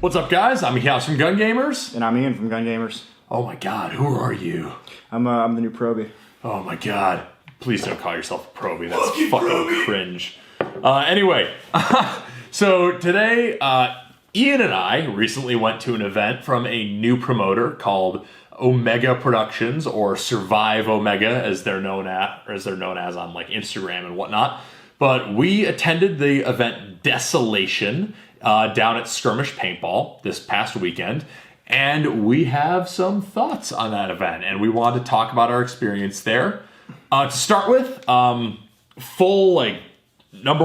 What's up, guys? I'm Michael from Gun Gamers. And I'm Ian from Gun Gamers. Oh my god, who are you? I'm the new Proby. Oh my god. Please don't call yourself a Proby. That's fucking cringe. Anyway, so today, Ian and I recently went to an event from a new promoter called Omega Productions, or Survive Omega, as they're known as on like Instagram and whatnot. But we attended the event Desolation down at Skirmish Paintball this past weekend, and we have some thoughts on that event, and we wanted to talk about our experience there. To start with, number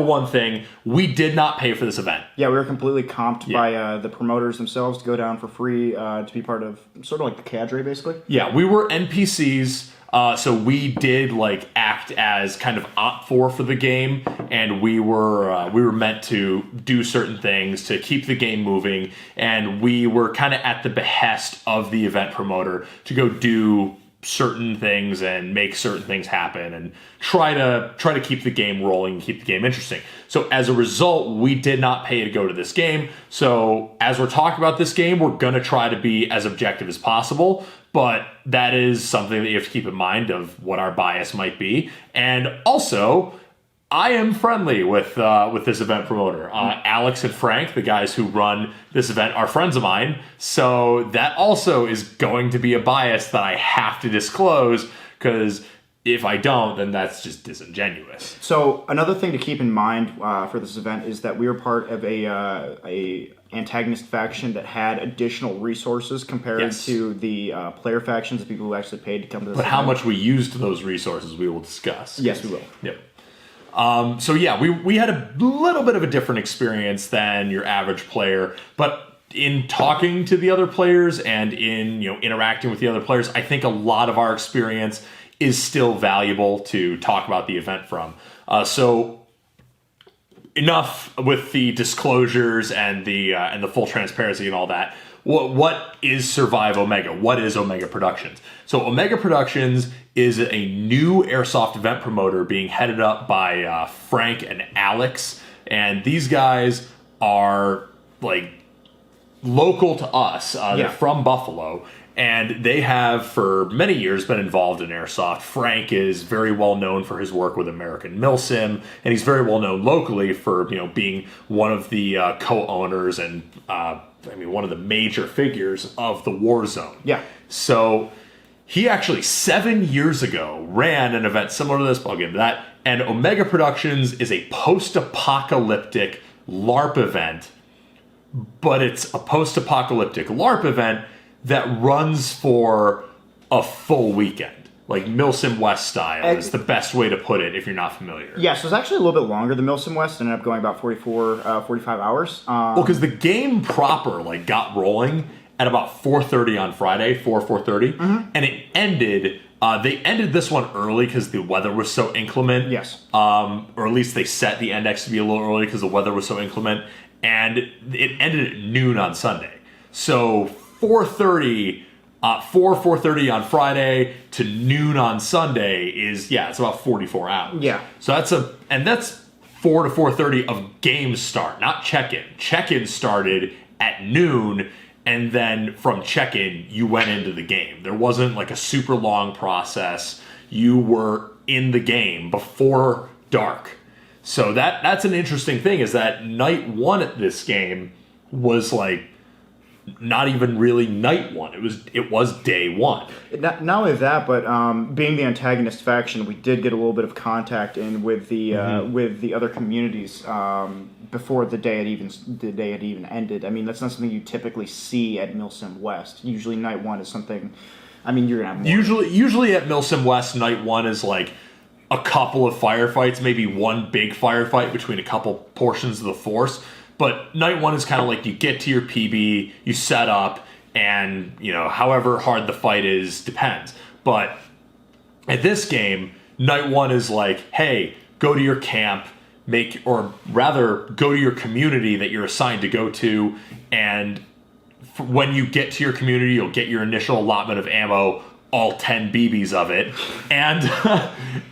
one thing, we did not pay for this event. Yeah, we were completely comped by the promoters themselves to go down for free to be part of sort of like the cadre, basically. Yeah, we were NPCs, so we did like act as kind of op for the game, and we were meant to do certain things to keep the game moving, and we were kind of at the behest of the event promoter to go do certain things and make certain things happen and try to keep the game rolling and keep the game interesting. So as a result, we did not pay to go to this game. So as we're talking about this game, we're going to try to be as objective as possible, but that is something that you have to keep in mind of what our bias might be. And also, I am friendly with this event promoter. Alex and Frank, the guys who run this event, are friends of mine. So that also is going to be a bias that I have to disclose, because if I don't, then that's just disingenuous. So another thing to keep in mind for this event is that we were part of a antagonist faction that had additional resources compared to the player factions, the people who actually paid to come to this event. How much we used those resources, we will discuss. Yes, we will. Yep. So yeah, we had a little bit of a different experience than your average player, but in talking to the other players and in interacting with the other players, I think a lot of our experience is still valuable to talk about the event from. So enough with the disclosures and the full transparency and all that. What is Survive Omega? What is Omega Productions? So Omega Productions is a new airsoft event promoter being headed up by Frank and Alex. And these guys are like local to us. They're from Buffalo. And they have for many years been involved in airsoft. Frank is very well known for his work with American Milsim, and he's very well known locally for being one of the co-owners and one of the major figures of the Warzone. Yeah. So he actually 7 years ago ran an event similar to this. I'll get into that. And Omega Productions is a post-apocalyptic LARP event, but it's a post-apocalyptic LARP event that runs for a full weekend. Like Milsim West style is the best way to put it if you're not familiar. Yeah, so it's actually a little bit longer than Milsim West. It ended up going about 45 hours. Well, because the game proper got rolling at about 4:30 on Friday, 4:30, and it ended. They ended this one early because the weather was so inclement. Yes. Or at least they set the index to be a little early because the weather was so inclement, and it ended at noon on Sunday. So 4:30 on Friday to noon on Sunday is it's about 44 hours. Yeah. So that's 4 to 4:30 of game start, not check-in. Check-in started at noon, and then from check-in you went into the game. There wasn't like a super long process. You were in the game before dark. So that's an interesting thing, is that night one at this game was like not even really night one. It was day one. Not only that, but being the antagonist faction, we did get a little bit of contact in with the other communities before the day had even ended. I mean, that's not something you typically see at Milsim West. Usually, night one is something. I mean, you're gonna have more. Usually at Milsim West, night one is like a couple of firefights, maybe one big firefight between a couple portions of the force. But night one is kind of like you get to your PB, you set up, and however hard the fight is depends. But at this game, night one is like, hey, go to your camp, go to your community that you're assigned to go to, and when you get to your community, you'll get your initial allotment of ammo. all 10 BBs of it, and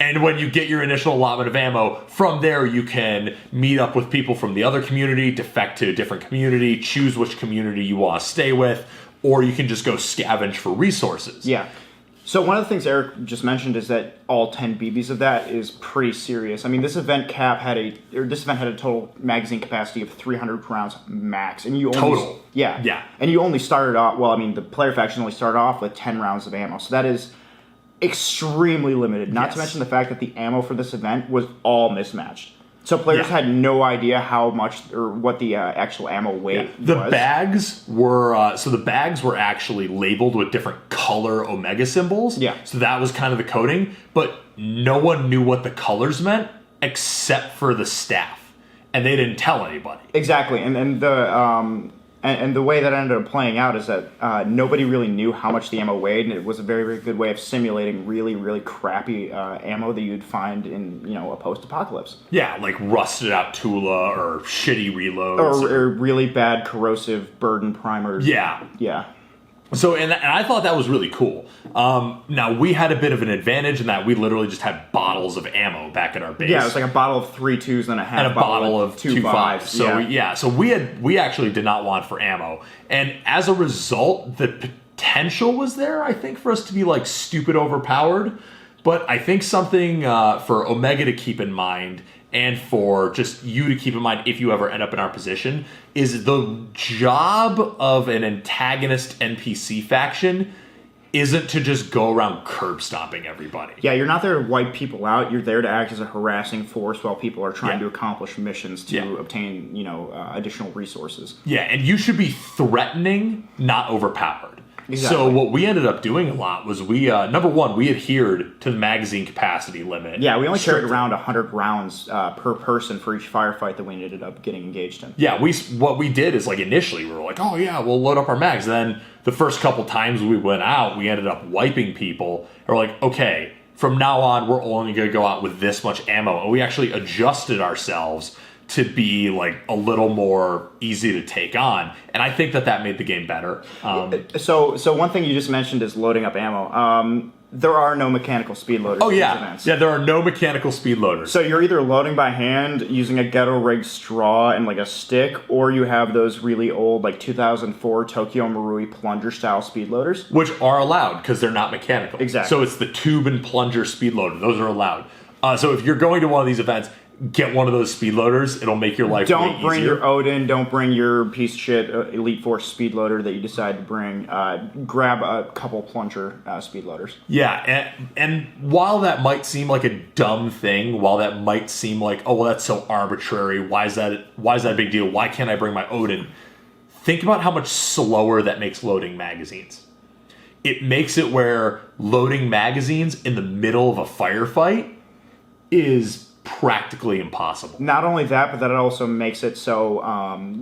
and when you get your initial allotment of ammo, from there you can meet up with people from the other community, defect to a different community, choose which community you want to stay with, or you can just go scavenge for resources. Yeah. So one of the things Eric just mentioned is that all 10 BBs of that is pretty serious. I mean, this event had a total magazine capacity of 300 rounds max, and you only Total. Yeah. And you only started off. Well, I mean, the player faction only started off with 10 rounds of ammo, so that is extremely limited. Not to mention the fact that the ammo for this event was all mismatched. So players had no idea how much or what the actual ammo weight was. The bags were actually labeled with different color Omega symbols. Yeah. So that was kind of the coding, but no one knew what the colors meant except for the staff, and they didn't tell anybody. Exactly, and the way that ended up playing out is that nobody really knew how much the ammo weighed, and it was a very, very good way of simulating really, really crappy ammo that you'd find in a post-apocalypse. Yeah, like rusted out Tula or shitty reloads. Or really bad corrosive burden primers. Yeah. Yeah. So, and I thought that was really cool. Now, we had a bit of an advantage in that we literally just had bottles of ammo back at our base. Yeah, it was like a bottle of 3 2s and a half and a bottle of 2 5s. So, yeah. So we actually did not want for ammo. And as a result, the potential was there, I think, for us to be like stupid overpowered. But I think something for Omega to keep in mind, and for just you to keep in mind if you ever end up in our position, is the job of an antagonist NPC faction isn't to just go around curb stomping everybody. Yeah, you're not there to wipe people out. You're there to act as a harassing force while people are trying to accomplish missions to obtain, additional resources. Yeah, and you should be threatening, not overpowered. Exactly. So what we ended up doing a lot was we, number one, we adhered to the magazine capacity limit. Yeah, we only carried around 100 rounds per person for each firefight that we ended up getting engaged in. Yeah, what we did is, like, initially we were like, oh yeah, we'll load up our mags. Then the first couple times we went out, we ended up wiping people. And we're like, okay, from now on, we're only going to go out with this much ammo. And we actually adjusted ourselves to be like a little more easy to take on, and I think that made the game better. So one thing you just mentioned is loading up ammo. There are no mechanical speed loaders. Oh in yeah, these events. yeah. There are no mechanical speed loaders. So you're either loading by hand using a ghetto rigged straw and like a stick, or you have those really old like 2004 Tokyo Marui plunger style speed loaders, which are allowed because they're not mechanical. Exactly. So it's the tube and plunger speed loader. Those are allowed. So if you're going to one of these events, get one of those speed loaders. It'll make your life way easier. Don't bring your Odin. Don't bring your piece of shit Elite Force speed loader that you decide to bring. Grab a couple plunger speed loaders. Yeah, and while that might seem like a dumb thing, while that might seem like, oh, well, that's so arbitrary. Why is that a big deal? Why can't I bring my Odin? Think about how much slower that makes loading magazines. It makes it where loading magazines in the middle of a firefight is practically impossible. Not only that, but that it also makes it so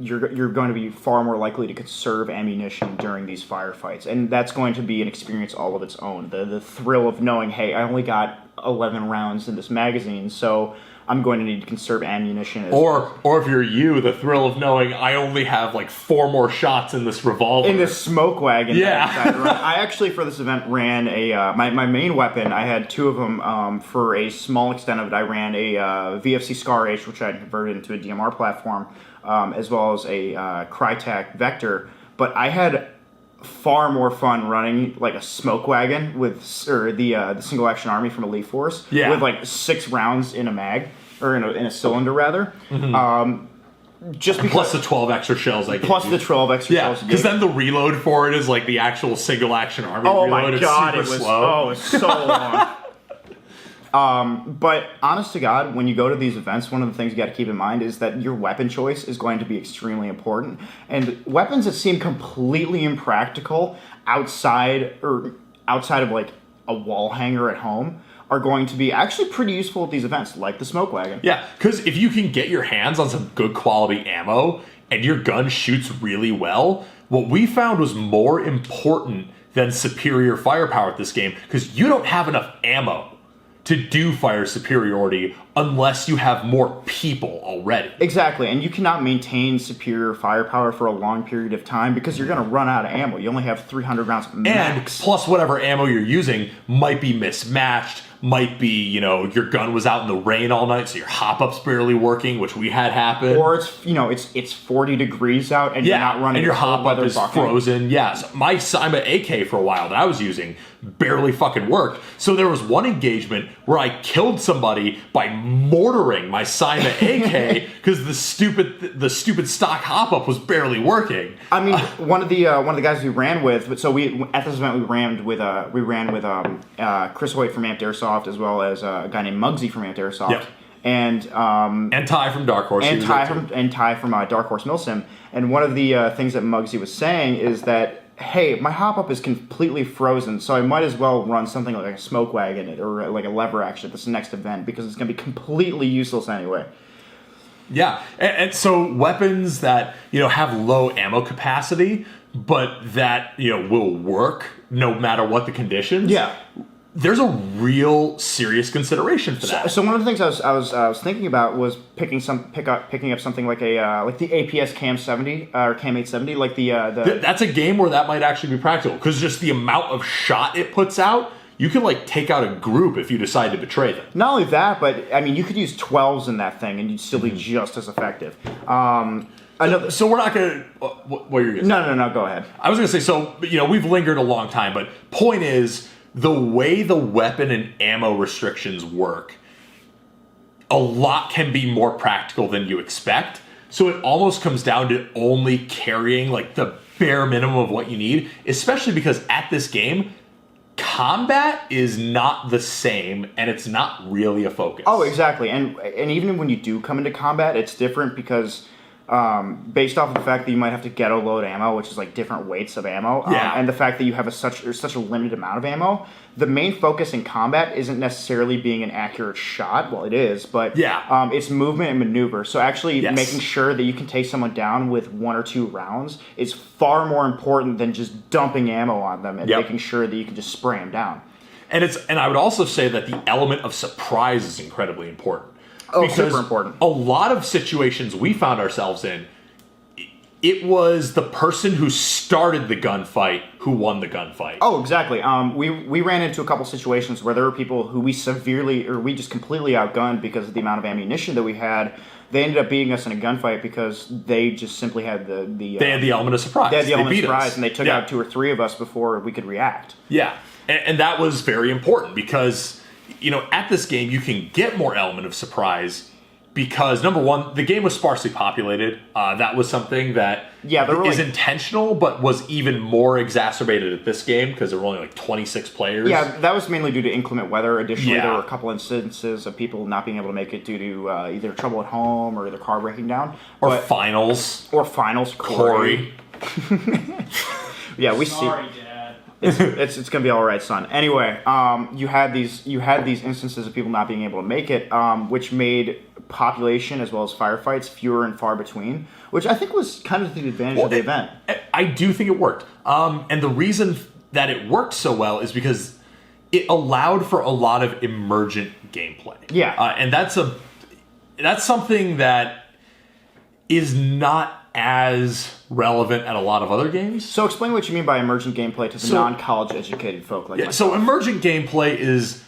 you're going to be far more likely to conserve ammunition during these firefights, and that's going to be an experience all of its own. The thrill of knowing, hey, I only got 11 rounds in this magazine, so I'm going to need to conserve ammunition. Or if you're you, the thrill of knowing I only have like 4 more shots in this revolver. In this smoke wagon. Yeah. I actually, for this event, ran my main weapon. I had 2 of them. For a small extent of it, I ran a VFC Scar H, which I converted into a DMR platform, as well as a Crytek Vector. But I had far more fun running like a smoke wagon with the single action army from Elite Force with like 6 rounds in a mag or in a cylinder rather. Just because, plus the 12 extra shells I gave plus you. the 12 extra shells. Yeah, because then the reload for it is like the actual single action army reload. Oh my god, it's super slow. it's so long. But honest to God, when you go to these events, one of the things you got to keep in mind is that your weapon choice is going to be extremely important. And weapons that seem completely impractical outside of like a wall hanger at home are going to be actually pretty useful at these events, like the smoke wagon. Yeah, because if you can get your hands on some good quality ammo and your gun shoots really well, what we found was more important than superior firepower at this game, because you don't have enough ammo to do fire superiority unless you have more people already. Exactly, and you cannot maintain superior firepower for a long period of time because you're going to run out of ammo. You only have 300 rounds max. And plus whatever ammo you're using might be mismatched, might be, your gun was out in the rain all night, so your hop-up's barely working, which we had happen. Or it's 40 degrees out and you're not running. And your hop-up is bucket. frozen. Yeah, so my Sima AK for a while that I was using barely fucking worked. So there was one engagement where I killed somebody by mortaring my Sima AK because the stupid stock hop-up was barely working. I mean, one of the guys we ran with. So at this event we ran with Chris Hoyt from Amped Airsoft as well as a guy named Muggsy from Amped Airsoft. Yep. And Ty from Dark Horse. And Ty from Dark Horse Milsim. And one of the things that Muggsy was saying is that, hey, my hop-up is completely frozen, so I might as well run something like a smoke wagon or like a lever action at this next event because it's going to be completely useless anyway. Yeah, and so weapons that have low ammo capacity, but that will work no matter what the conditions. Yeah. There's a real serious consideration for that. So one of the things I was thinking about was picking up something like like the APS Cam 70 or Cam 870, like the. That's a game where that might actually be practical because just the amount of shot it puts out, you can take out a group if you decide to betray them. Not only that, but I mean you could use 12s in that thing and you'd still be just as effective. So we're not gonna. What are you gonna say? No. Go ahead. I was gonna say so. We've lingered a long time, but point is. The way the weapon and ammo restrictions work, a lot can be more practical than you expect. So it almost comes down to only carrying the bare minimum of what you need, especially because at this game, combat is not the same and it's not really a focus. Oh, exactly. And even when you do come into combat, it's different because based off of the fact that you might have to ghetto load ammo, which is different weights of ammo, and the fact that you have such a limited amount of ammo, the main focus in combat isn't necessarily being an accurate shot. Well, it is, but it's movement and maneuver. So actually making sure that you can take someone down with 1 or 2 rounds is far more important than just dumping ammo on them and making sure that you can just spray them down. And I would also say that the element of surprise is incredibly important. Oh, because super important. A lot of situations we found ourselves in, it was the person who started the gunfight who won the gunfight. Oh, exactly. We ran into a couple situations where there were people who we just completely outgunned because of the amount of ammunition that we had. They ended up beating us in a gunfight because they just simply had they had the element of surprise. They had the element of surprise, and they took out 2 or 3 of us before we could react. Yeah, and that was very important because at this game you can get more element of surprise because number one, the game was sparsely populated. That was something that is intentional, but was even more exacerbated at this game because there were only 26 players. Yeah, that was mainly due to inclement weather. Additionally, there were a couple instances of people not being able to make it due to either trouble at home or their car breaking down. Or finals. Corey. Yeah, we Sorry, see. Dad. It's gonna be all right, son. Anyway, you had these instances of people not being able to make it, which made population as well as firefights fewer and far between, which I think was kind of the advantage of the event. I do think it worked, and the reason that it worked so well is because it allowed for a lot of emergent gameplay. Yeah, and that's something that is not as relevant at a lot of other games. So explain what you mean by emergent gameplay to the non-college educated folk like myself. So emergent gameplay is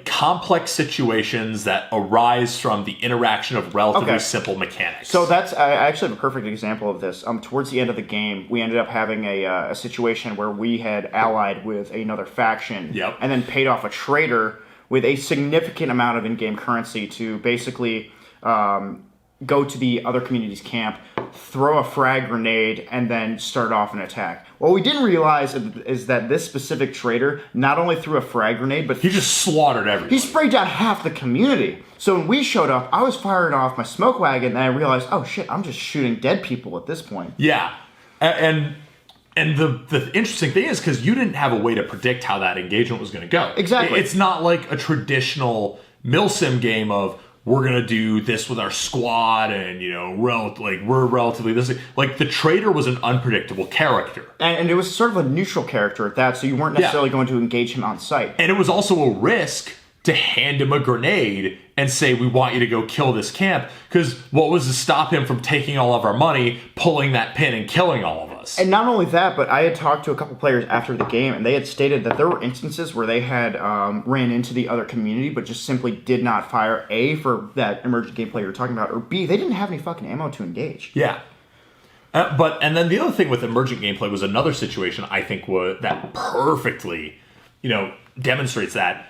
complex situations that arise from the interaction of relatively simple mechanics. So I actually have a perfect example of this. Towards the end of the game, we ended up having a situation where we had allied with another faction and then paid off a traitor with a significant amount of in-game currency to basically go to the other community's camp, throw a frag grenade, and then start off an attack. What we didn't realize is that this specific traitor not only threw a frag grenade, but he just slaughtered everyone. He sprayed down half the community. So when we showed up, I was firing off my smoke wagon, and I realized, oh shit, I'm just shooting dead people at this point. Yeah, and the interesting thing is because you didn't have a way to predict how that engagement was going to go. Exactly. It's not like a traditional milsim game of we're gonna do this with our squad, and we're relatively this. The traitor was an unpredictable character, and it was sort of a neutral character at that. So you weren't necessarily going to engage him on sight. And it was also a risk to hand him a grenade and say, we want you to go kill this camp. Because what was to stop him from taking all of our money, pulling that pin, and killing all of us? And not only that, but I had talked to a couple players after the game, and they had stated that there were instances where they had ran into the other community, but just simply did not fire, A, for that emergent gameplay you're talking about, or B, they didn't have any fucking ammo to engage. Yeah. And then the other thing with emergent gameplay was another situation I think that perfectly, demonstrates that.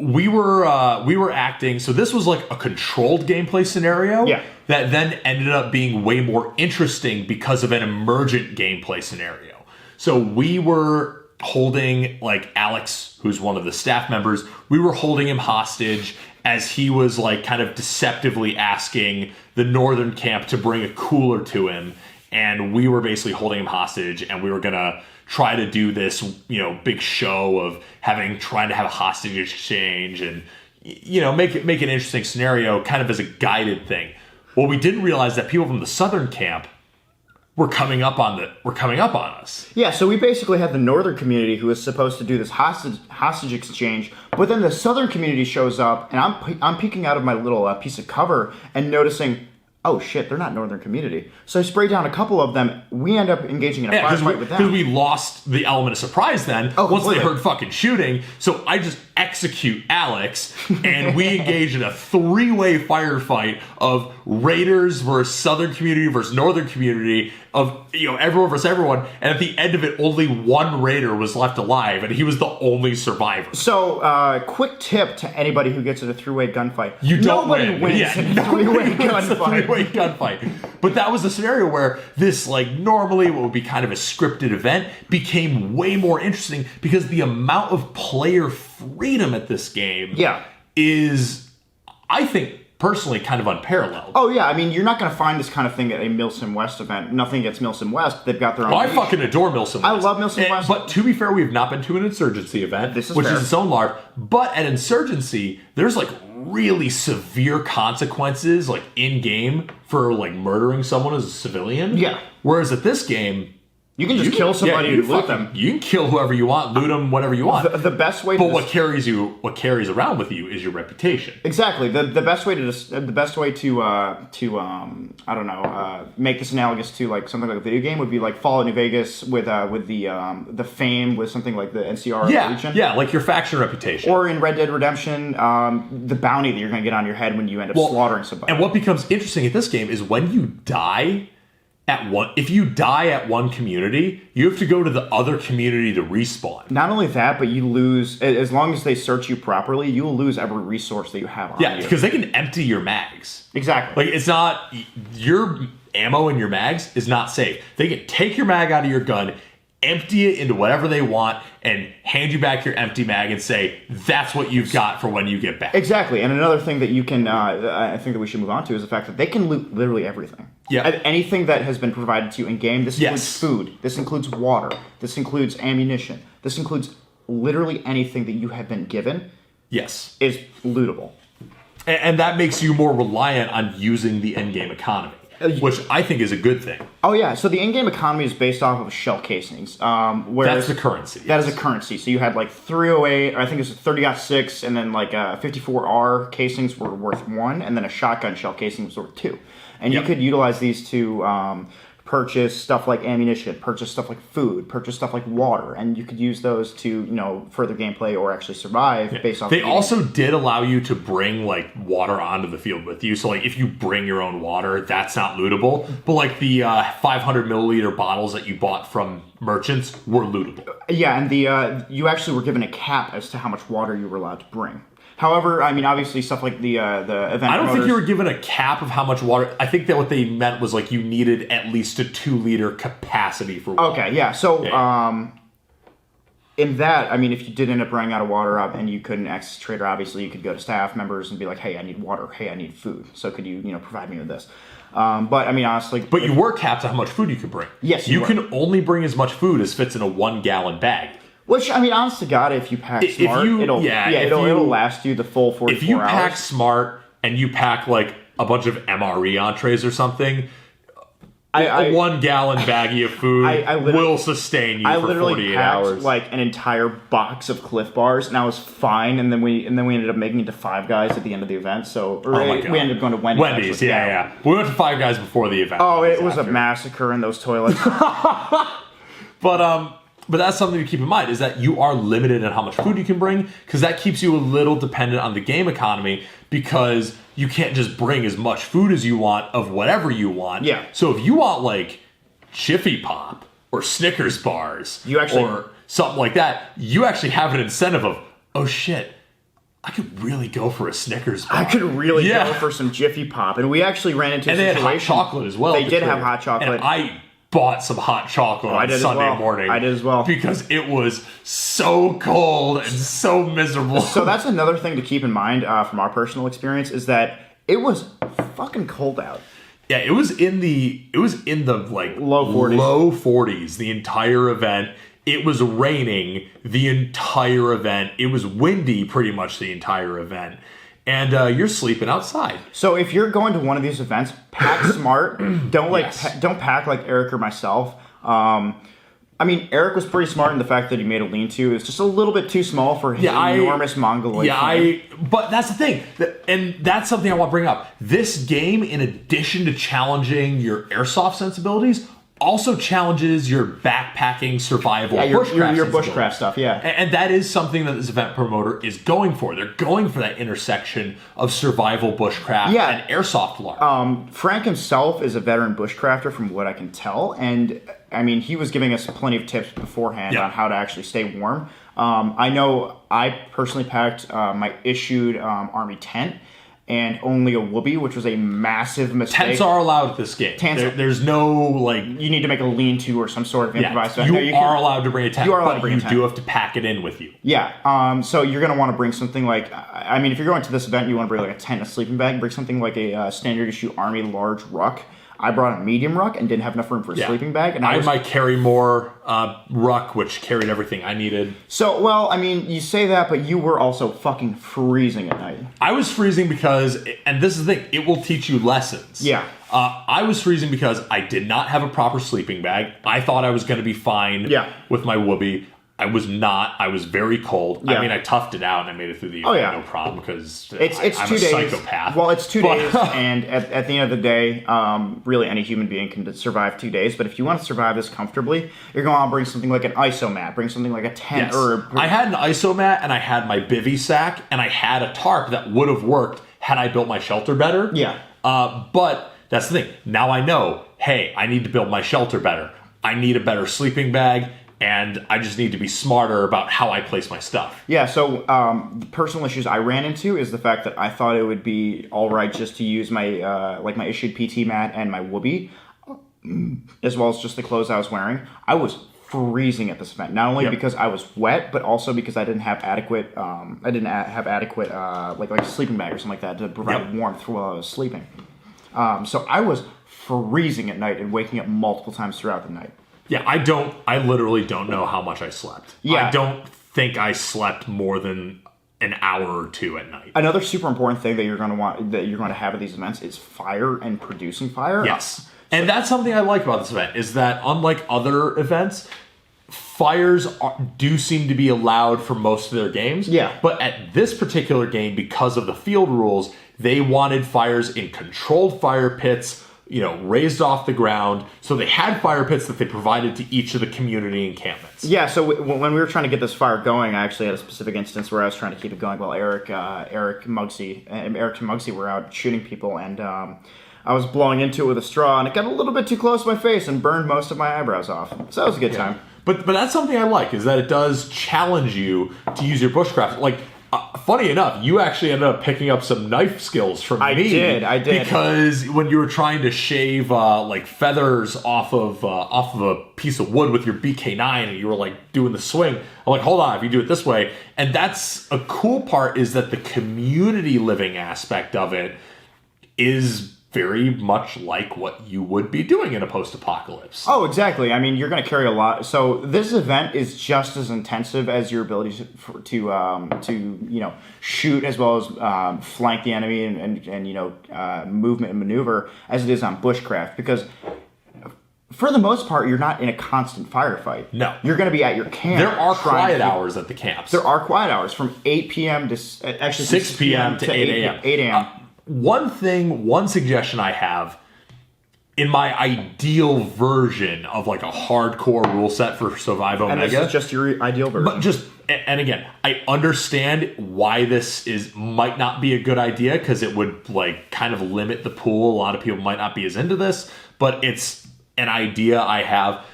We were acting, so this was like a controlled gameplay scenario that then ended up being way more interesting because of an emergent gameplay scenario. So we were holding, like, Alex, who's one of the staff members, we were holding him hostage as he was, like, kind of deceptively asking the northern camp to bring a cooler to him, and we were basically holding him hostage, and we were gonna try to do this, big show of trying to have a hostage exchange and, make an interesting scenario kind of as a guided thing. Well, we didn't realize that people from the southern camp were coming up on us. Yeah, so we basically had the northern community who was supposed to do this hostage exchange, but then the southern community shows up, and I'm peeking out of my little piece of cover and noticing, oh shit, they're not northern community. So I spray down a couple of them. We end up engaging in a firefight with them. Because we lost the element of surprise then once they heard fucking shooting. So I just execute Alex, and we engage in a 3-way firefight of raiders versus southern community versus northern community, of everyone versus everyone. And at the end of it, only one raider was left alive, and he was the only survivor. So, quick tip to anybody who gets in a 3-way gunfight: nobody wins in a 3-way gunfight. 3-way gunfight. But that was a scenario where this, like, normally what would be kind of a scripted event became way more interesting because the amount of player freedom at this game is, I think, personally kind of unparalleled. Oh, yeah. I mean, you're not going to find this kind of thing at a Milsim West event. Nothing against Milsim West. They've got their own. I fucking adore Milsim West. I love Milsim West. But to be fair, we have not been to an Insurgency event, which is its own LARP. But at Insurgency, there's, like, really severe consequences, like, in-game for, like, murdering someone as a civilian. Yeah. Whereas at this game, you can just kill somebody and loot them. You can kill whoever you want, loot them, whatever you want. The best way. But what carries around with you is your reputation. Exactly. The best way to I don't know, make this analogous to, like, something like a video game would be like Fallout New Vegas with the fame with something like the NCR Legion. Yeah, like your faction reputation. Or in Red Dead Redemption, the bounty that you're going to get on your head when you end up slaughtering somebody. And what becomes interesting at this game is when you die. If you die at one community, you have to go to the other community to respawn. Not only that, but you lose, as long as they search you properly, you will lose every resource that you have on you. Yeah, because they can empty your mags. Exactly. Like, it's not, your ammo in your mags is not safe. They can take your mag out of your gun, empty it into whatever they want, and hand you back your empty mag and say, that's what you've got for when you get back. Exactly. And another thing that you can, I think that we should move on to is the fact that they can loot literally everything. Yeah. Anything that has been provided to you in game. This includes food. This includes water. This includes ammunition. This includes literally anything that you have been given. Yes. Is lootable. And that makes you more reliant on using the in-game economy, which I think is a good thing. Oh, yeah. So the in-game economy is based off of shell casings. That's the currency. That is a currency. So you had, like, 308, or I think it was 30.6, and then, like, 54R casings were worth 1, and then a shotgun shell casing was worth 2. And you could utilize these to purchase stuff like ammunition, purchase stuff like food, purchase stuff like water, and you could use those to, further gameplay or actually survive based off. They also did allow you to bring, like, water onto the field with you. So, like, if you bring your own water, that's not lootable. But, like, the 500 milliliter bottles that you bought from merchants were lootable. Yeah, and you actually were given a cap as to how much water you were allowed to bring. However, I mean, obviously, stuff like the event. I don't think you were given a cap of how much water. I think that what they meant was, like, you needed at least a 2-liter capacity for water. Okay, yeah. So, in that, I mean, if you did end up running out of water and you couldn't access trader, obviously, you could go to staff members and be like, "Hey, I need water. Hey, I need food. So, could you, provide me with this?" But I mean, honestly, but you were capped on how much food you could bring. Yes, you can only bring as much food as fits in a 1-gallon bag. Which, I mean, honest to God, if you pack smart, it'll last you the full 44 hours. If you pack smart and you pack, like, a bunch of MRE entrees or something, a 1 gallon baggie of food will sustain you for 48 hours. Like an entire box of Cliff Bars, and I was fine. And then we ended up making it to Five Guys at the end of the event. So we ended up going to Wendy's. Wendy's, yeah. We went to Five Guys before the event. Oh, it was a massacre in those toilets. But that's something to keep in mind, is that you are limited in how much food you can bring, because that keeps you a little dependent on the game economy, because you can't just bring as much food as you want of whatever you want. Yeah. So if you want like Jiffy Pop or Snickers bars or something like that, you actually have an incentive of, oh shit, I could really go for a Snickers bar. I could really go for some Jiffy Pop. And we actually ran into a situation. And they had hot chocolate as well. They did have hot chocolate. And I bought some hot chocolate on Sunday morning. I did as well. Because it was so cold and so miserable. So that's another thing to keep in mind from our personal experience, is that it was fucking cold out. Yeah, it was in the like low 40s the entire event. It was raining the entire event. It was windy pretty much the entire event. And you're sleeping outside. So if you're going to one of these events, pack smart. Don't don't pack like Eric or myself. I mean, Eric was pretty smart in the fact that he made a lean-to. It was just a little bit too small for his enormous mongoloid. But that's the thing, and that's something I want to bring up. This game, in addition to challenging your airsoft sensibilities, also challenges your backpacking survival, your bushcraft stuff, and that is something that this event promoter is going for. They're going for that intersection of survival bushcraft and airsoft LARP. Frank himself is a veteran bushcrafter, from what I can tell, and I mean, he was giving us plenty of tips beforehand on how to actually stay warm. I know I personally packed my issued Army tent, and only a whoopee, which was a massive mistake. Tents are allowed at this game. There's no, like... You need to make a lean-to or some sort of improvised... You are allowed to bring a tent, you are allowed to bring a tent. You do have to pack it in with you. Yeah, so you're going to want to bring something like... I mean, if you're going to this event, you want to bring like a tent and a sleeping bag. Bring something like a standard issue Army large ruck. I brought a medium ruck and didn't have enough room for a sleeping bag. And I had my Carry More ruck, which carried everything I needed. So, well, I mean, you say that, but you were also fucking freezing at night. I was freezing because, and this is the thing, it will teach you lessons. Yeah. I was freezing because I did not have a proper sleeping bag. I thought I was going to be fine with my whoopee. I was not. I was very cold. Yeah. I mean, I toughed it out and I made it through the event, no problem, because I'm 2 a days. Psychopath. Well, it's 2 days, and at the end of the day, really any human being can survive 2 days. But if you want to survive this comfortably, you're going to want to bring something like an ISO mat, bring something like a tent. Yes. I had an ISO mat, and I had my bivy sack, and I had a tarp that would have worked had I built my shelter better. Yeah. But that's the thing. Now I know, hey, I need to build my shelter better. I need a better sleeping bag. And I just need to be smarter about how I place my stuff. Yeah, so the personal issues I ran into is the fact that I thought it would be all right just to use my my issued PT mat and my whoopee, as well as just the clothes I was wearing. I was freezing at this event, not only because I was wet, but also because I didn't have adequate like a sleeping bag or something like that to provide warmth while I was sleeping. So I was freezing at night and waking up multiple times throughout the night. Yeah, I literally don't know how much I slept. Yeah. I don't think I slept more than an hour or two at night. Another super important thing that you're going to have at these events is fire and producing fire. Yes. And that's something I like about this event, is that unlike other events, fires do seem to be allowed for most of their games. Yeah. But at this particular game, because of the field rules, they wanted fires in controlled fire pits, raised off the ground. So they had fire pits that they provided to each of the community encampments. Yeah, so when we were trying to get this fire going, I actually had a specific instance where I was trying to keep it going while Eric and Muggsy were out shooting people, and I was blowing into it with a straw, and it got a little bit too close to my face and burned most of my eyebrows off. So that was a good time. But that's something I like, is that it does challenge you to use your bushcraft. Like, funny enough, you actually ended up picking up some knife skills from me. I did. Because when you were trying to shave feathers off of a piece of wood with your BK9 and you were doing the swing, I'm like, hold on, if you do it this way. And that's a cool part, is that the community living aspect of it is very much like what you would be doing in a post-apocalypse. Oh, exactly. I mean, you're going to carry a lot. So this event is just as intensive as your ability to shoot as well as flank the enemy and movement and maneuver as it is on bushcraft, because for the most part, you're not in a constant firefight. No. You're going to be at your camp. There are quiet hours at the camps. There are quiet hours from 8 p.m. to actually 6 p.m. to 8 a.m. 8 a.m. One suggestion I have in my ideal version of like a hardcore rule set for Survive Omega. And this is just your ideal version. But and again, I understand why this might not be a good idea because it would like kind of limit the pool. A lot of people might not be as into this, but it's an idea I have.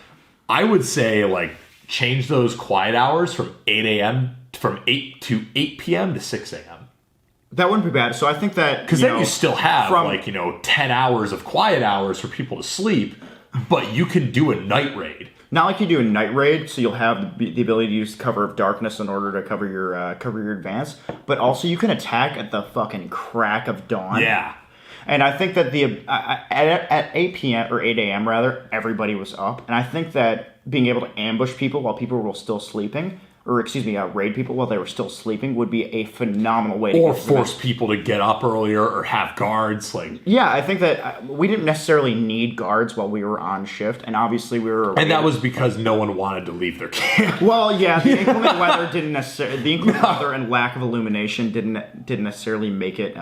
I would say like change those quiet hours from 8 to 8 p.m. to 6 a.m. That wouldn't be bad. So I think that because then you still have 10 hours of quiet hours for people to sleep, but you can do a night raid. Not like you do a night raid, so you'll have the ability to use cover of darkness in order to cover your advance. But also you can attack at the fucking crack of dawn. Yeah. And I think that at 8 p.m. or 8 a.m. rather, everybody was up. And I think that being able to ambush people while people were still sleeping, raid people while they were still sleeping would be a phenomenal way to or force people to get up earlier or have guards. Yeah, I think that we didn't necessarily need guards while we were on shift, and obviously we were. And that was because no one wanted to leave their camp. Well, yeah, the inclement weather didn't necessarily. The inclement weather and lack of illumination didn't necessarily make it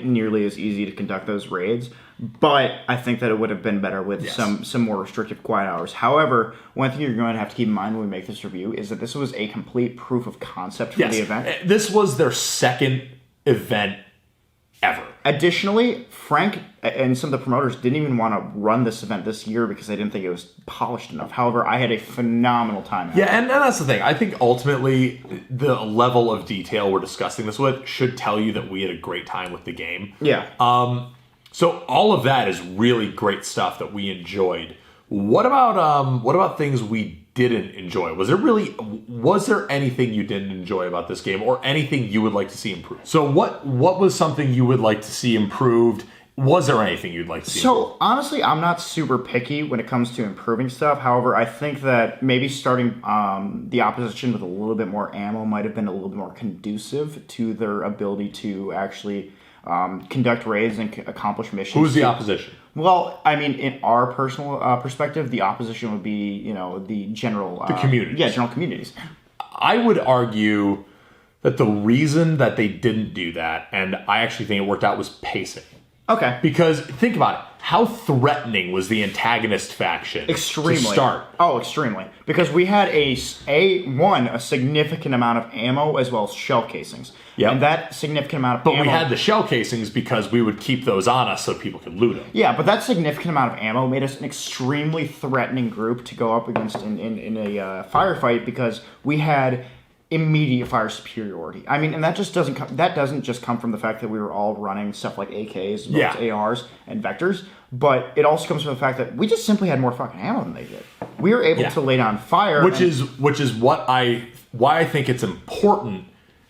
nearly as easy to conduct those raids. But I think that it would have been better with some more restrictive quiet hours. However, one thing you're going to have to keep in mind when we make this review is that this was a complete proof of concept for the event. This was their second event ever. Additionally, Frank and some of the promoters didn't even want to run this event this year because they didn't think it was polished enough. However, I had a phenomenal time. Yeah, and that's the thing. I think ultimately the level of detail we're discussing this with should tell you that we had a great time with the game. Yeah. So all of that is really great stuff that we enjoyed. What about things we didn't enjoy? Was there anything you didn't enjoy about this game, or anything you would like to see improved? So what was something you would like to see improved? Was there anything you'd like to see improved? Honestly, I'm not super picky when it comes to improving stuff. However, I think that maybe starting the opposition with a little bit more ammo might have been a little bit more conducive to their ability to actually conduct raids and accomplish missions. Who's the opposition? Well, I mean, in our personal perspective, the opposition would be, the general... the communities. Yeah, general communities. I would argue that the reason that they didn't do that, and I actually think it worked out, was pacing. Okay. Because, think about it. How threatening was the antagonist faction extremely. To start? Oh, extremely. Because we had a significant amount of ammo as well as shell casings. Yep. And that significant amount of ammo... But we had the shell casings because we would keep those on us so people could loot them. Yeah, but that significant amount of ammo made us an extremely threatening group to go up against in a firefight because we had immediate fire superiority. I mean, and that doesn't just come from the fact that we were all running stuff like AKs, as well as ARs and vectors, but it also comes from the fact that we just simply had more fucking ammo than they did. We were able to lay down fire, which is why I think it's important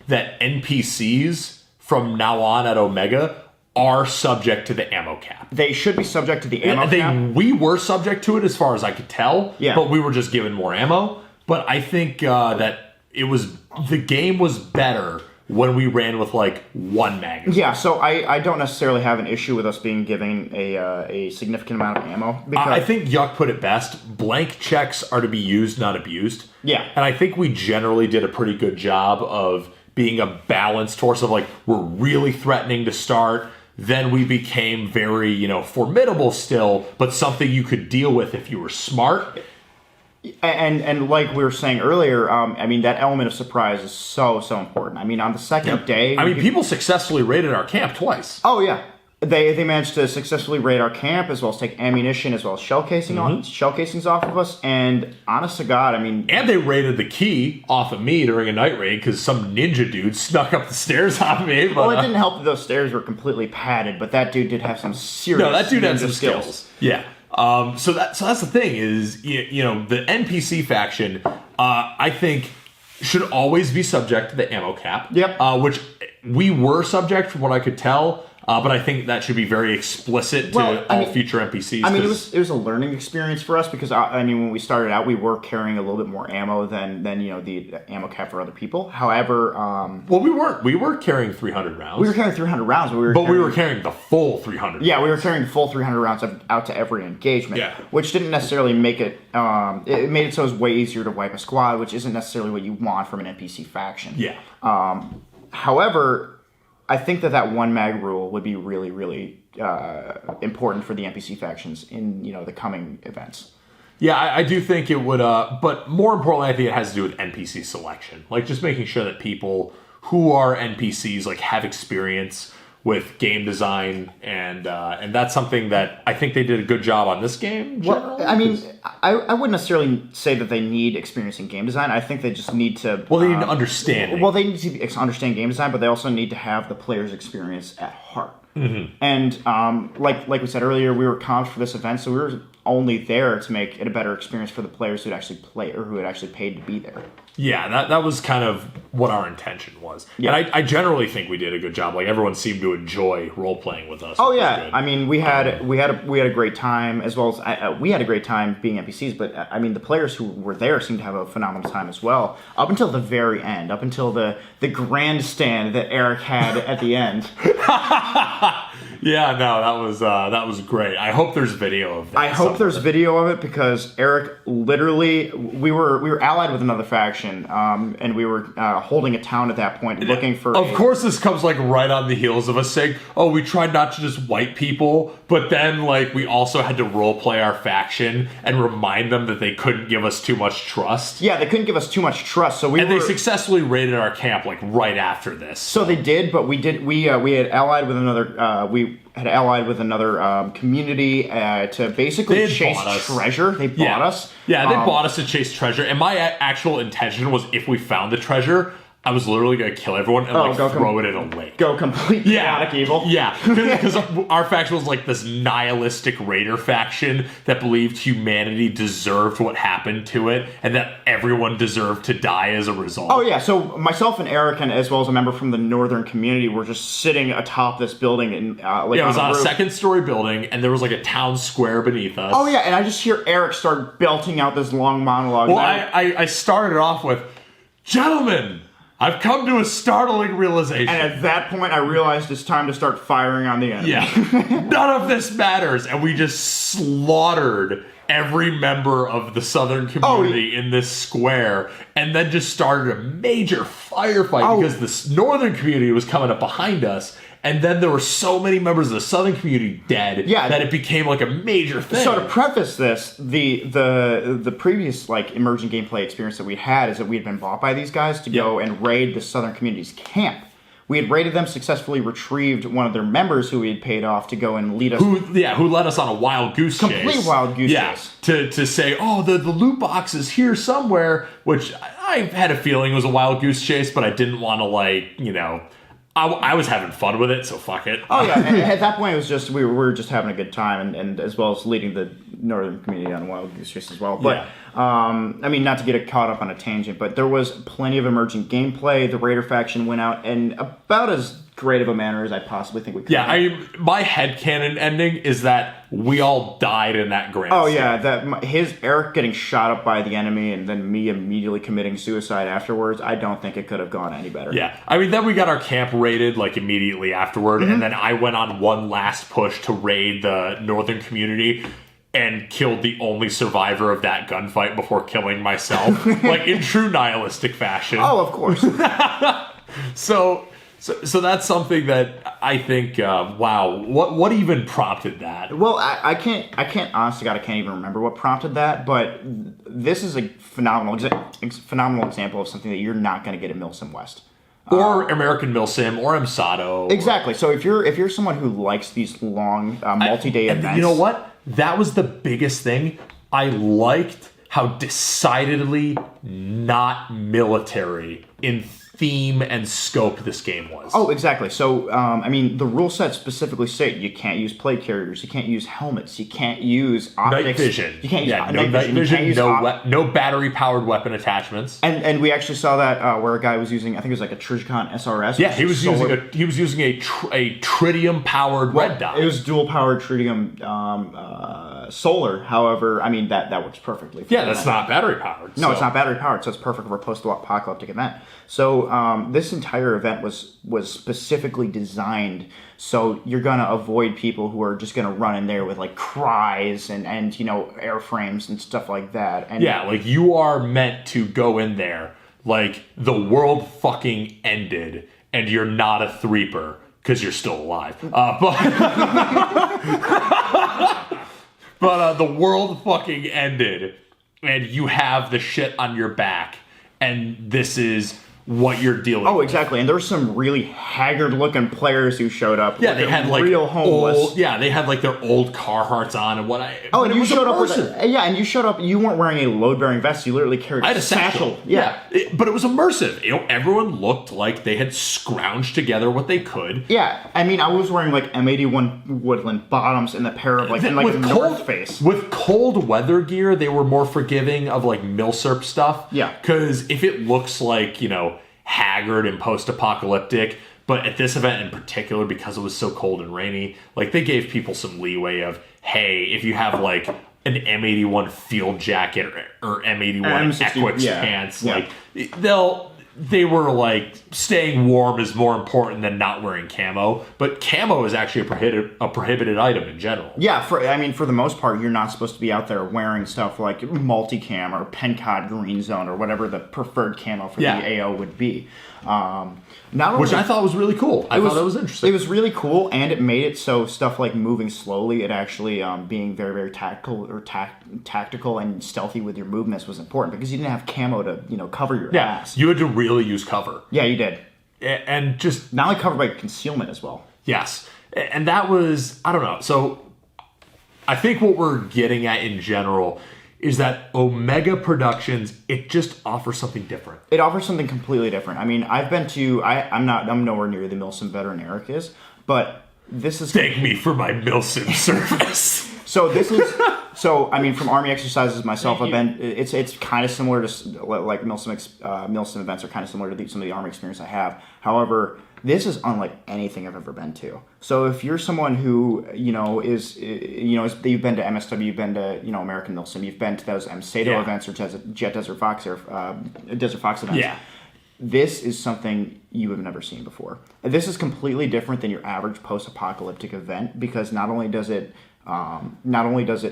that NPCs from now on at Omega are subject to the ammo cap. They should be subject to the ammo cap. We were subject to it as far as I could tell, yeah. But we were just given more ammo. But I think that the game was better when we ran with like one magazine. Yeah, so I don't necessarily have an issue with us being given a significant amount of ammo. Because I think Yuck put it best. Blank checks are to be used, not abused. Yeah. And I think we generally did a pretty good job of being a balanced force of like, we're really threatening to start. Then we became very, formidable still, but something you could deal with if you were smart. And like we were saying earlier, I mean, that element of surprise is so important. I mean, on the second day... I mean, people successfully raided our camp twice. Oh, yeah. They managed to successfully raid our camp, as well as take ammunition, as well as shell casings off of us. And honest to God, I mean... And they raided the key off of me during a night raid because some ninja dude snuck up the stairs off me. But, well, it didn't help that those stairs were completely padded, but that dude did have some serious... No, that dude had some skills. Yeah. So that's the thing is, the NPC faction, I think, should always be subject to the ammo cap. Yep. Which we were subject, from what I could tell. but I think that should be very explicit to all future NPCs. I mean, it was a learning experience for us because I mean, when we started out, we were carrying a little bit more ammo than the ammo cap for other people. However, well, we weren't carrying 300 rounds. We were carrying 300 rounds, but we were carrying the full 300. Yeah, we were carrying the full 300 rounds out to every engagement. Yeah. Which didn't necessarily make it. It made it so it was way easier to wipe a squad, which isn't necessarily what you want from an NPC faction. Yeah. However, I think that one mag rule would be really, really important for the NPC factions in the coming events. Yeah, I do think it would, but more importantly, I think it has to do with NPC selection. Like, just making sure that people who are NPCs, like, have experience with game design, and that's something that I think they did a good job on this game. Well, I mean, I wouldn't necessarily say that they need experience in game design. I think they just need to... Well, they need to understand it. Well, they need to understand game design, but they also need to have the player's experience at heart. Mm-hmm. And like we said earlier, we were comped for this event, so we were only there to make it a better experience for the players who'd actually play or who had actually paid to be there. Yeah, that was kind of what our intention was. Yeah. And I generally think we did a good job. Like, everyone seemed to enjoy role playing with us. Oh yeah, I mean, we had a great time, as well as we had a great time being NPCs. But I mean, the players who were there seemed to have a phenomenal time as well, up until the very end, up until the grandstand that Eric had at the end. Yeah, no, that was great. I hope there's video of that. I hope there's video of it because Eric literally, we were allied with another faction, and we were holding a town at that point, looking for. Of course, this comes like right on the heels of us saying, "Oh, we tried not to just wipe people," but then like we also had to role play our faction and remind them that they couldn't give us too much trust. Yeah, they couldn't give us too much trust, so they successfully raided our camp like right after this. So they did, but we had allied with another community to basically chase treasure. They bought us. Yeah, they bought us to chase treasure. And my actual intention was, if we found the treasure, I was literally going to kill everyone and throw it in a lake. Go complete chaotic evil. Yeah, because our faction was like this nihilistic raider faction that believed humanity deserved what happened to it and that everyone deserved to die as a result. Oh yeah, so myself and Eric, and as well as a member from the northern community, were just sitting atop this building. And it was on a second-story building, and there was like a town square beneath us. Oh yeah, and I just hear Eric start belting out this long monologue. Well, I started off with, "Gentlemen, I've come to a startling realization." And at that point, I realized it's time to start firing on the enemy. Yeah. None of this matters. And we just slaughtered every member of the southern community in this square, and then just started a major firefight because the northern community was coming up behind us. And then there were so many members of the southern community dead that it became like a major thing. So to preface this, the previous like immersion gameplay experience that we had is that we had been bought by these guys to go and raid the southern community's camp. We had raided them, successfully retrieved one of their members who we had paid off to go and lead us. Who led us on a wild goose chase. Complete wild goose chase. To say, oh, the loot box is here somewhere, which I had a feeling was a wild goose chase, but I didn't want to I was having fun with it, so fuck it. Oh yeah, and at that point it was just we were just having a good time, and as well as leading the northern community on Wild Goose Chase as well. But I mean, not to get caught up on a tangent, but there was plenty of emergent gameplay. The Raider faction went out in about as great of a manner as I possibly think we could. Yeah, my headcanon ending is that we all died in that grand. Oh yeah, Eric getting shot up by the enemy and then me immediately committing suicide afterwards. I don't think it could have gone any better. Yeah, I mean, then we got our camp raided like immediately afterward, and then I went on one last push to raid the northern community and killed the only survivor of that gunfight before killing myself, like in true nihilistic fashion. Oh, of course. So that's something that I think, wow, what even prompted that? Well, I can't, honest to God, I can't even remember what prompted that, but this is a phenomenal example of something that you're not going to get at Milsim West. Or American Milsim, or Emsato. Exactly. So if you're someone who likes these long, multi-day events... You know what? That was the biggest thing. I liked how decidedly not military in theme and scope this game was. Oh, exactly. So, I mean, the rule set specifically state you can't use plate carriers, you can't use helmets, you can't use optics. Night vision. You can't use night vision, no battery-powered weapon attachments. And we actually saw that where a guy was using, I think it was like a Trijicon SRS. Yeah, he was using a tritium-powered red dot. It was dual-powered tritium solar. However, I mean, that works perfectly. Yeah, that's not battery-powered. No, it's not battery-powered, so it's perfect for a post-apocalyptic event. So this entire event was specifically designed so you're going to avoid people who are just going to run in there with like cries and airframes and stuff like that. And yeah, like you are meant to go in there like the world fucking ended and you're not a threeper because you're still alive. But the world fucking ended and you have the shit on your back and this is what you're dealing with. Oh, exactly. And there were some really haggard-looking players who showed up. Yeah, they had like real homeless. They had like their old Carhartts on and what I. Oh, and you showed up with and you showed up. You weren't wearing a load-bearing vest. You literally carried. I had a satchel. Yeah, but it was immersive. Everyone looked like they had scrounged together what they could. Yeah, I mean, I was wearing like M81 Woodland bottoms and a pair of like North Face. With cold weather gear, they were more forgiving of like milsurp stuff. Yeah, because if it looks like haggard and post-apocalyptic, but at this event in particular, because it was so cold and rainy, like they gave people some leeway of, hey, if you have like an M81 field jacket or M81 Equix pants, like they were like staying warm is more important than not wearing camo, but camo is actually a prohibited item in general. Yeah, for the most part, you're not supposed to be out there wearing stuff like multicam or Pencod Green Zone or whatever the preferred camo for the AO would be. Which I thought was really cool. I thought that was interesting. It was really cool, and it made it so stuff like moving slowly, it actually being very, very tactical and stealthy with your movements was important because you didn't have camo to cover your ass. You had to really use cover. Yeah, you did, and just not only covered by concealment as well. Yes, and that was I don't know. So I think what we're getting at in general is that Omega Productions, it just offers something different. It offers something completely different. I mean, I've been to, I'm nowhere near the Milsim veteran Eric is, but this is... Thank me for my Milsim service. I mean, from Army exercises myself, I've been, it's kind of similar to, like Milsim events are kind of similar to some of the Army experience I have. However, this is unlike anything I've ever been to. So if you're someone who, you've been to MSW, you've been to, American Milsim, you've been to those MSATO events or Jet Desert Fox events. Yeah. This is something you have never seen before. This is completely different than your average post-apocalyptic event because not only does it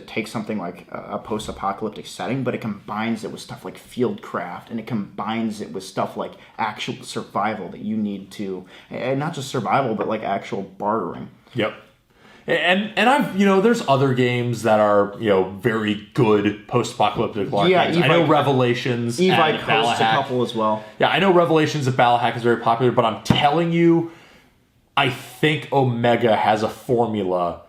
take something like a post-apocalyptic setting, but it combines it with stuff like fieldcraft, and it combines it with stuff like actual survival that you need to, and not just survival, but like actual bartering. Yep. And I've there's other games that are very good post-apocalyptic LARP games. I know Revelations and hosts a couple as well. Yeah, I know Revelations and Ballahack is very popular, but I'm telling you, I think Omega has a formula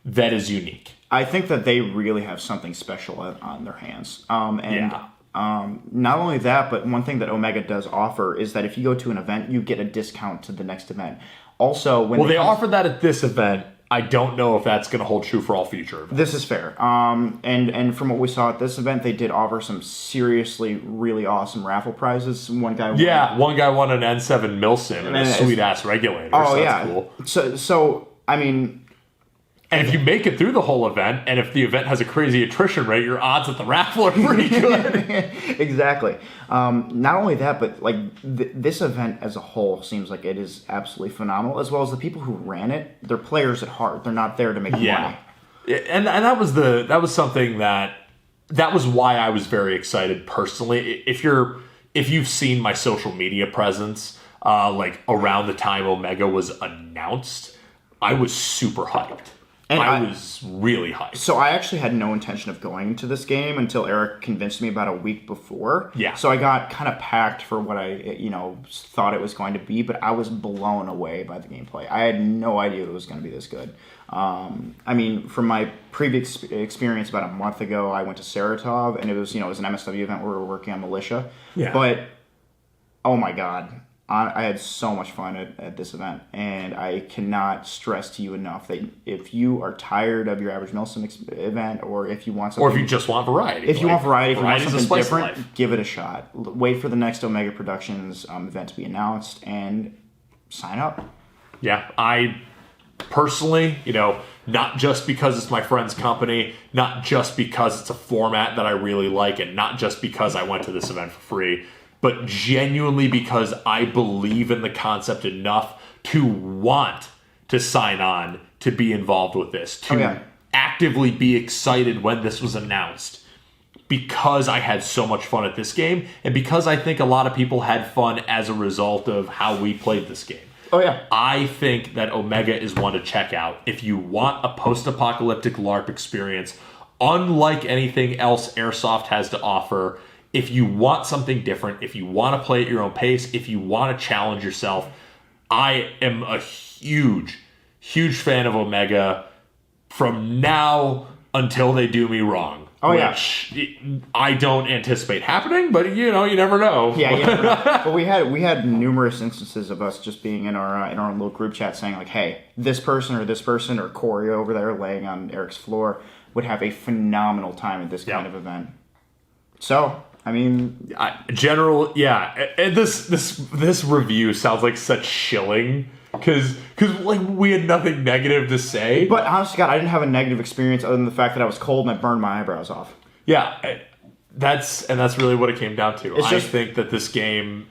that is unique. I think that they really have something special on their hands. Not only that, but one thing that Omega does offer is that if you go to an event, you get a discount to the next event. Also, they offered that at this event. I don't know if that's going to hold true for all future events. This is fair. And from what we saw at this event, they did offer some seriously really awesome raffle prizes. One guy won an N7 Milsim and a sweet ass regulator. Oh, so yeah. That's cool. So I mean... And if you make it through the whole event, and if the event has a crazy attrition rate, your odds at the raffle are pretty good. Exactly. Not only that, but like this event as a whole seems like it is absolutely phenomenal, as well as the people who ran it. They're players at heart. They're not there to make money. And that was something that was why I was very excited personally. If you've seen my social media presence, like around the time Omega was announced, I was super hyped. And I was really hyped. So I actually had no intention of going to this game until Eric convinced me about a week before. Yeah. So I got kind of packed for what I, thought it was going to be, but I was blown away by the gameplay. I had no idea it was going to be this good. I mean, from my previous experience about a month ago, I went to Saratov, and it was an MSW event where we were working on militia. Yeah. But Oh my God. I had so much fun at this event, and I cannot stress to you enough that if you are tired of your average Milsim event, or if you want something, Or if you just want variety. if you want variety, if you want variety's a something spice of different, life. give it a shot. Wait for the next Omega Productions event to be announced, and sign up. Yeah, I personally, not just because it's my friend's company, not just because it's a format that I really like, and not just because I went to this event for free, but genuinely because I believe in the concept enough to want to sign on to be involved with this, to actively be excited when this was announced, because I had so much fun at this game, and because I think a lot of people had fun as a result of how we played this game. Oh, yeah. I think that Omega is one to check out. If you want a post-apocalyptic LARP experience, unlike anything else Airsoft has to offer, if you want something different, if you want to play at your own pace, if you want to challenge yourself, I am a huge, huge fan of Omega from now until they do me wrong. Oh, which I don't anticipate happening, but you never know. Yeah. But we had numerous instances of us just being in our little group chat saying like, hey, this person or Corey over there laying on Eric's floor would have a phenomenal time at this kind of event. So, I mean, and this review sounds like such shilling because like we had nothing negative to say. But honestly, God, I didn't have a negative experience other than the fact that I was cold and I burned my eyebrows off. Yeah, that's really what it came down to. I think that this game,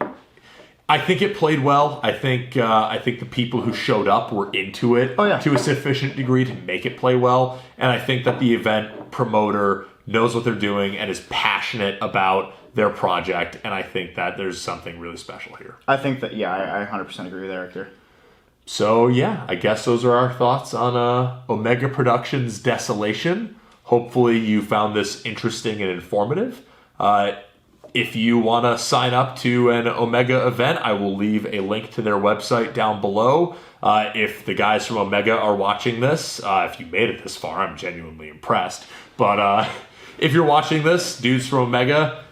I think it played well. I think the people who showed up were into it to a sufficient degree to make it play well, and I think that the event promoter knows what they're doing and is passionate about their project, and I think that there's something really special here. I think that, I 100% agree with Eric here. So, I guess those are our thoughts on Omega Productions' Desolation. Hopefully you found this interesting and informative. If you want to sign up to an Omega event, I will leave a link to their website down below. If the guys from Omega are watching this, if you made it this far, I'm genuinely impressed. But if you're watching this, dudes from Omega,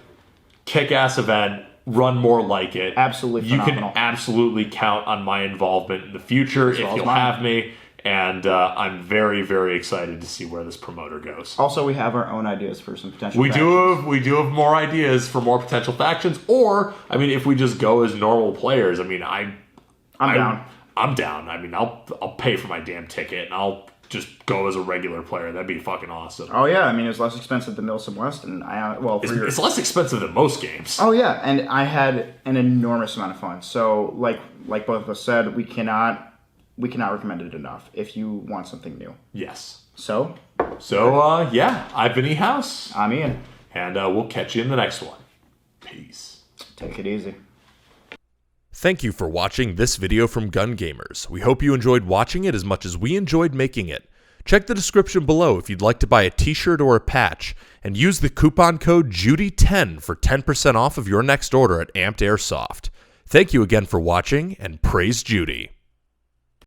kick-ass event, run more like it. Absolutely phenomenal. You can absolutely count on my involvement in the future if you'll have me. And I'm very, very excited to see where this promoter goes. Also, we have our own ideas for some potential factions. We do have more ideas for more potential factions. Or, if we just go as normal players, I'm down. I'm down. I'll pay for my damn ticket and I'll just go as a regular player. That'd be fucking awesome. Oh yeah, it was less expensive than Milsim West, and it's less expensive than most games. Oh yeah, and I had an enormous amount of fun. So like both of us said, we cannot recommend it enough if you want something new. Yes. So I've been E-House. I'm Ian. And we'll catch you in the next one. Peace. Take it easy. Thank you for watching this video from Gun Gamers. We hope you enjoyed watching it as much as we enjoyed making it. Check the description below if you'd like to buy a t-shirt or a patch, and use the coupon code JUDY10 for 10% off of your next order at Amped Airsoft. Thank you again for watching, and praise Judy.